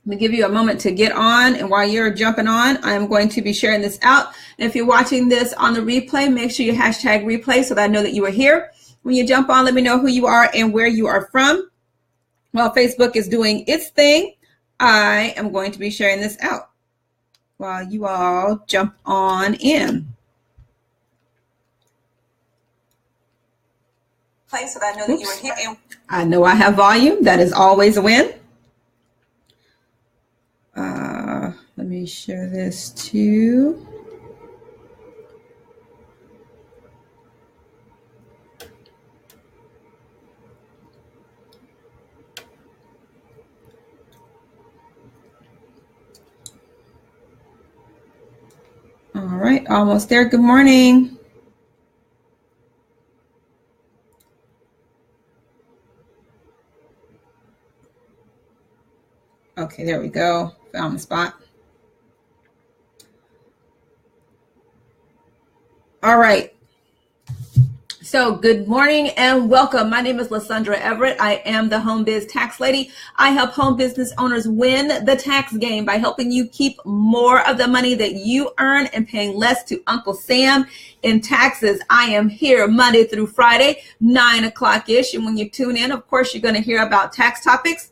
Let me give you a moment to get on, and while you're jumping on, I'm going to be sharing this out. And if you're watching this on the replay, make sure you hashtag replay so that I know that you are here. When you jump on, let me know who you are and where you are from. While Facebook is doing its thing, I am going to be sharing this out while you all jump on in. So that I know that you are here. I know I have volume. That is always a win. Let me share this too. All right, almost there. Good morning. Okay, there we go. Found the spot. All right. So good morning and welcome. My name is Lysandra Everett. I am the Home Biz Tax Lady. I help home business owners win the tax game by helping you keep more of the money that you earn and paying less to Uncle Sam in taxes. I am here Monday through Friday, 9 o'clock-ish. And when you tune in, of course, you're going to hear about tax topics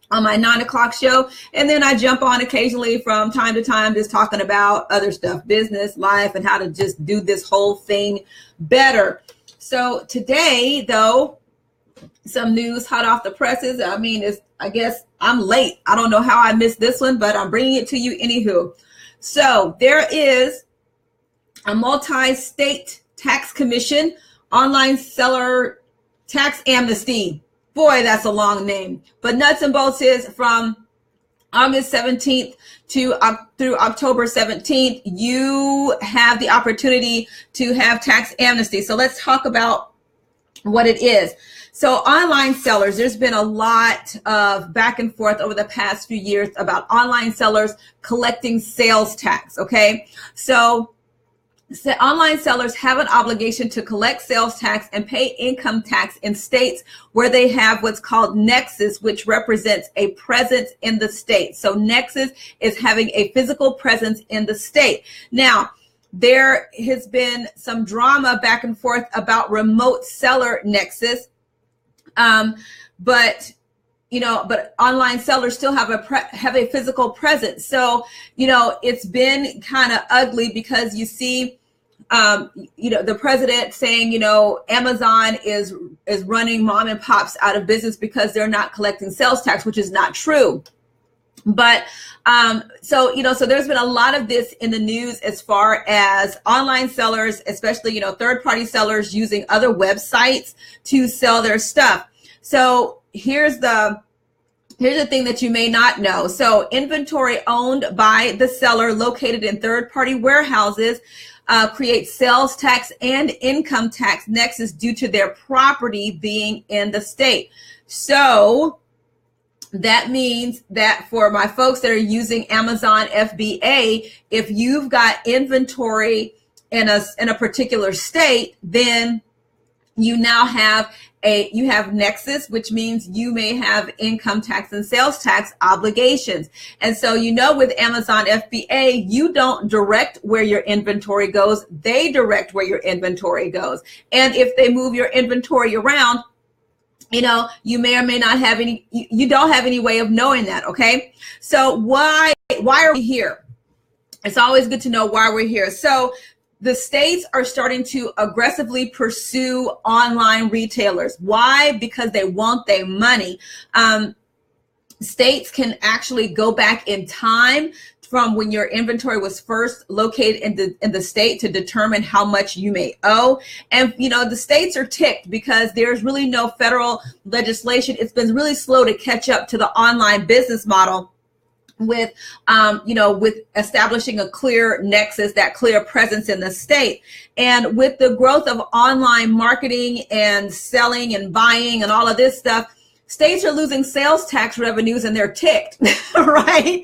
on my 9 o'clock show. And then I jump on occasionally from time to time, just talking about other stuff, business, life, and how to just do this whole thing better. So today, though, some news hot off the presses. I mean, I guess I'm late. I don't know how I missed this one, but I'm bringing it to you anywho. So there is a multi-state tax commission, online seller tax amnesty. Boy, that's a long name. But nuts and bolts is from August 17th through October 17th, you have the opportunity to have tax amnesty. So let's talk about what it is. So online sellers, there's been a lot of back and forth over the past few years about online sellers collecting sales tax, okay? So online sellers have an obligation to collect sales tax and pay income tax in states where they have what's called Nexus, which represents a presence in the state. So Nexus is having a physical presence in the state. Now, there has been some drama back and forth about remote seller Nexus, but online sellers still have a physical presence. So, it's been kind of ugly because you see, the president saying, Amazon is running mom and pops out of business because they're not collecting sales tax, which is not true. But so there's been a lot of this in the news as far as online sellers, especially, third-party sellers using other websites to sell their stuff. So here's the thing that you may not know. So inventory owned by the seller located in third-party warehouses creates sales tax and income tax nexus due to their property being in the state. So that means that for my folks that are using Amazon FBA, if you've got inventory in a particular state, then you now have Nexus, which means you may have income tax and sales tax obligations. And so, with Amazon FBA, you don't direct where your inventory goes. They direct where your inventory goes. And if they move your inventory around, you may or may not have you don't have any way of knowing that. Okay. So why are we here? It's always good to know why we're here. So the states are starting to aggressively pursue online retailers. Why? Because they want their money. States can actually go back in time from when your inventory was first located in the state to determine how much you may owe. And, the states are ticked because there's really no federal legislation. It's been really slow to catch up to the online business model with establishing a clear nexus, that clear presence in the state. And with the growth of online marketing and selling and buying and all of this stuff, states are losing sales tax revenues and they're ticked, right?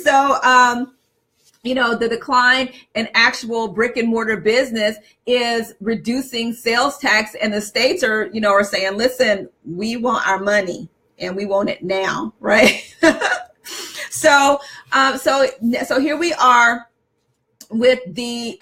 So, the decline in actual brick and mortar business is reducing sales tax, and the states are saying, listen, we want our money and we want it now, right? So here we are with the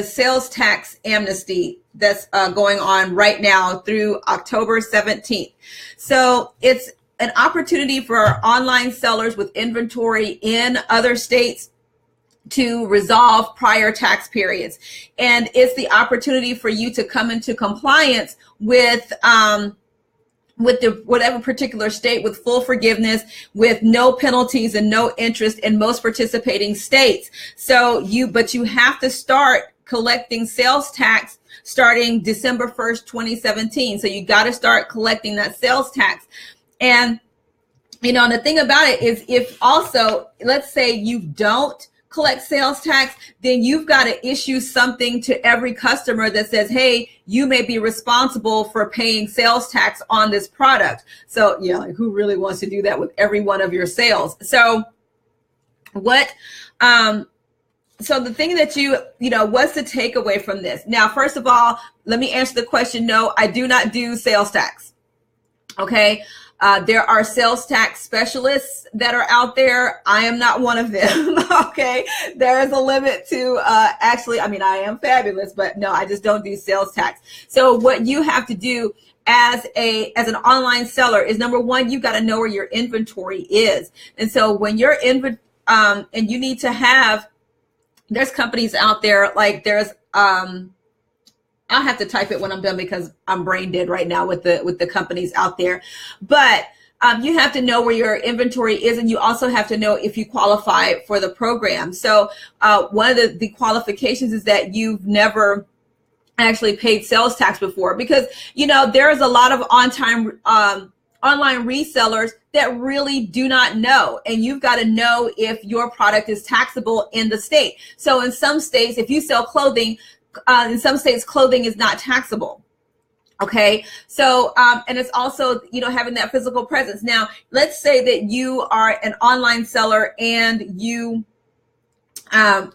sales tax amnesty that's going on right now through October 17th. So it's an opportunity for online sellers with inventory in other states to resolve prior tax periods. And it's the opportunity for you to come into compliance with the whatever particular state, with full forgiveness, with no penalties and no interest in most participating states. But you have to start collecting sales tax starting December 1st, 2017. So you got to start collecting that sales tax. And, the thing about it is, if also, let's say you don't collect sales tax, then you've got to issue something to every customer that says, hey, you may be responsible for paying sales tax on this product. So who really wants to do that with every one of your sales? So so the thing that what's the takeaway from this? Now, first of all, let me answer the question. No, I do not do sales tax. Okay. There are sales tax specialists that are out there. I am not one of them. Okay. There is a limit to, I am fabulous, but no, I just don't do sales tax. So what you have to do as an online seller is, number one, you got to know where your inventory is. And so when you're and you need to have, there's companies out there, like there's, I'll have to type it when I'm done because I'm brain dead right now with the companies out there. But you have to know where your inventory is, and you also have to know if you qualify for the program. So one of the qualifications is that you've never actually paid sales tax before, because there is a lot of online resellers that really do not know, and you've got to know if your product is taxable in the state. So in some states, if you sell clothing, in some states, clothing is not taxable. Okay. So, and it's also, having that physical presence. Now, let's say that you are an online seller and you have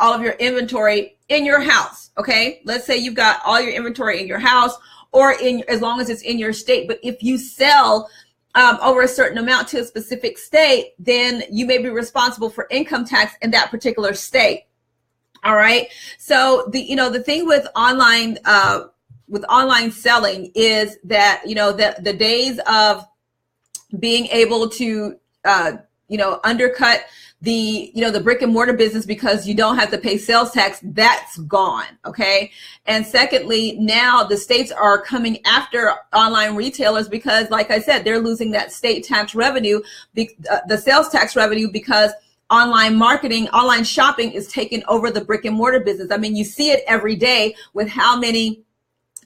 all of your inventory in your house. Okay. Let's say you've got all your inventory in your house, or as long as it's in your state. But if you sell over a certain amount to a specific state, then you may be responsible for income tax in that particular state. All right. So the thing with online selling is that, the days of being able to, undercut the brick and mortar business because you don't have to pay sales tax, that's gone. Okay. And secondly, now the states are coming after online retailers because, like I said, they're losing that state tax revenue, the sales tax revenue, because online marketing, online shopping is taking over the brick and mortar business. I mean, you see it every day with how many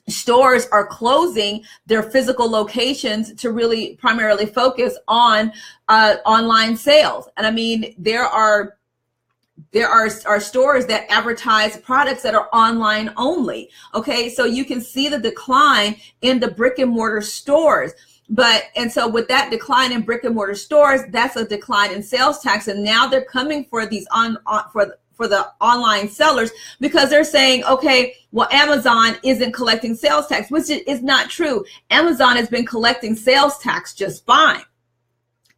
stores are closing their physical locations to really primarily focus on online sales. And I mean, there are stores that advertise products that are online only. Okay, so you can see the decline in the brick and mortar stores. And so with that decline in brick and mortar stores, that's a decline in sales tax. And now they're coming for these for the online sellers because they're saying, okay, well, Amazon isn't collecting sales tax, which is not true. Amazon has been collecting sales tax just fine.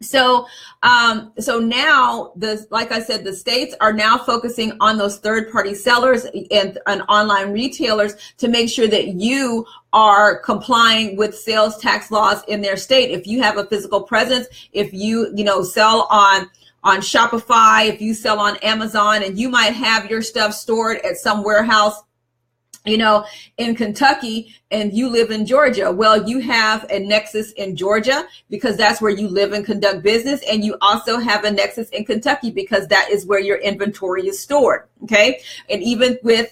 So now, like I said, the states are now focusing on those third-party sellers and online retailers to make sure that you are complying with sales tax laws in their state. If you have a physical presence, if you sell on Shopify, if you sell on Amazon, and you might have your stuff stored at some warehouse in Kentucky, and you live in Georgia. Well, you have a Nexus in Georgia because that's where you live and conduct business. And you also have a Nexus in Kentucky because that is where your inventory is stored. Okay. And even with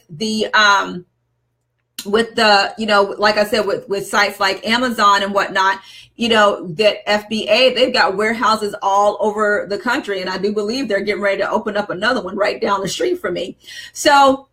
like I said, with sites like Amazon and whatnot, that FBA, they've got warehouses all over the country. And I do believe they're getting ready to open up another one right down the street from me. So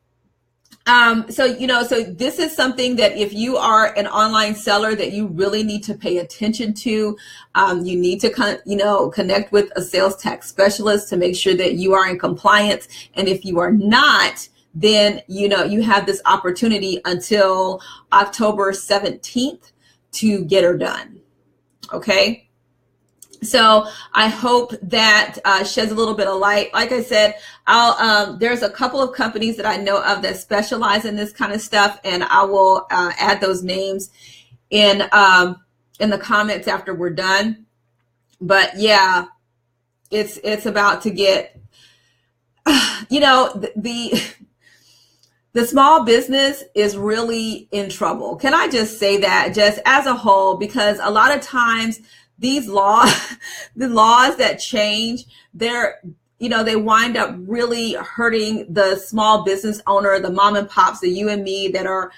this is something that if you are an online seller that you really need to pay attention to. You need to connect with a sales tax specialist to make sure that you are in compliance. And if you are not, then, you have this opportunity until October 17th to get her done. Okay. So I hope that sheds a little bit of light. Like I said, there's a couple of companies that I know of that specialize in this kind of stuff, and I will add those names in the comments after we're done. But yeah, it's about to get, the small business is really in trouble. Can I just say that, just as a whole? Because a lot of times these laws, the laws that change, they wind up really hurting the small business owner, the mom and pops, the you and me that are,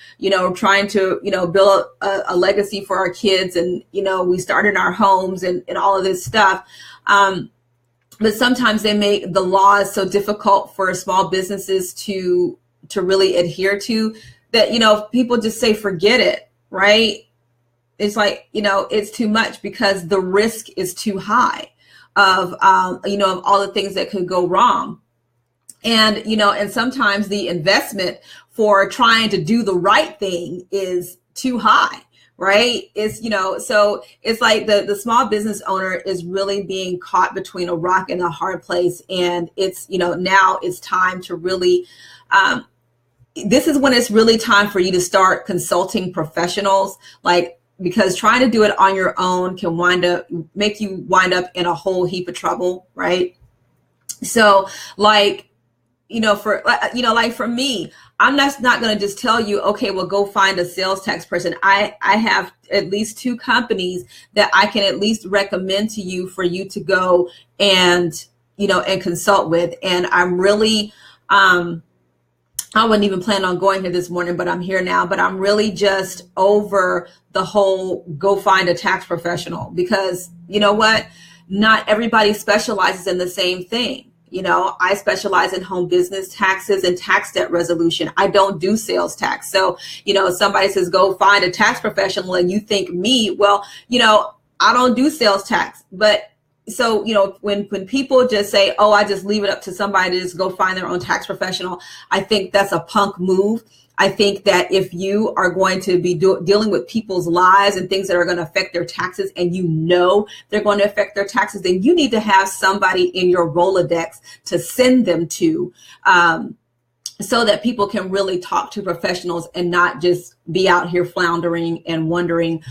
trying to, build a legacy for our kids. And, we started our homes and all of this stuff. But sometimes they make the laws so difficult for small businesses to really adhere to that, people just say, forget it, right? It's like, it's too much because the risk is too high of all the things that could go wrong. And, and sometimes the investment for trying to do the right thing is too high, right? It's, so it's like the small business owner is really being caught between a rock and a hard place. And it's, now it's time to really, this is when it's really time for you to start consulting professionals, because trying to do it on your own can make you wind up in a whole heap of trouble, right? So for me, I'm not going to just tell you, okay, well, go find a sales tax person. I have at least 2 companies that I can at least recommend to you for you to go and consult with. And I'm really, I wasn't even planning on going here this morning, but I'm here now. But I'm really just over the whole go find a tax professional, because you know what? Not everybody specializes in the same thing. I specialize in home business taxes and tax debt resolution. I don't do sales tax. So, somebody says, go find a tax professional, and you think me, well, I don't do sales tax. But so, when people just say, oh, I just leave it up to somebody to just go find their own tax professional, I think that's a punk move. I think that if you are going to be dealing with people's lives and things that are going to affect their taxes, and they're going to affect their taxes, then you need to have somebody in your Rolodex to send them to, so that people can really talk to professionals and not just be out here floundering and wondering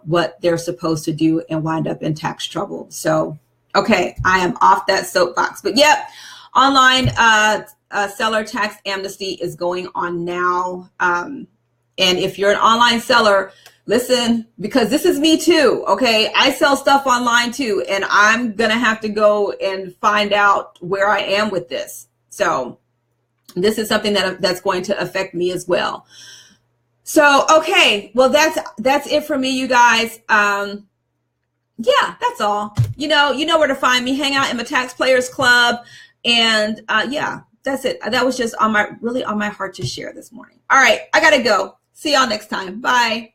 what they're supposed to do and wind up in tax trouble. So, okay, I am off that soapbox. But yep, online seller tax amnesty is going on now. And if you're an online seller, listen, because this is me too, okay? I sell stuff online too, and I'm going to have to go and find out where I am with this. So this is something that's going to affect me as well. So, okay, well, that's it for me, you guys. Yeah, that's all. You know where to find me. Hang out in my Tax Players Club. And yeah, that's it. That was just really on my heart to share this morning. All right, I got to go. See y'all next time. Bye.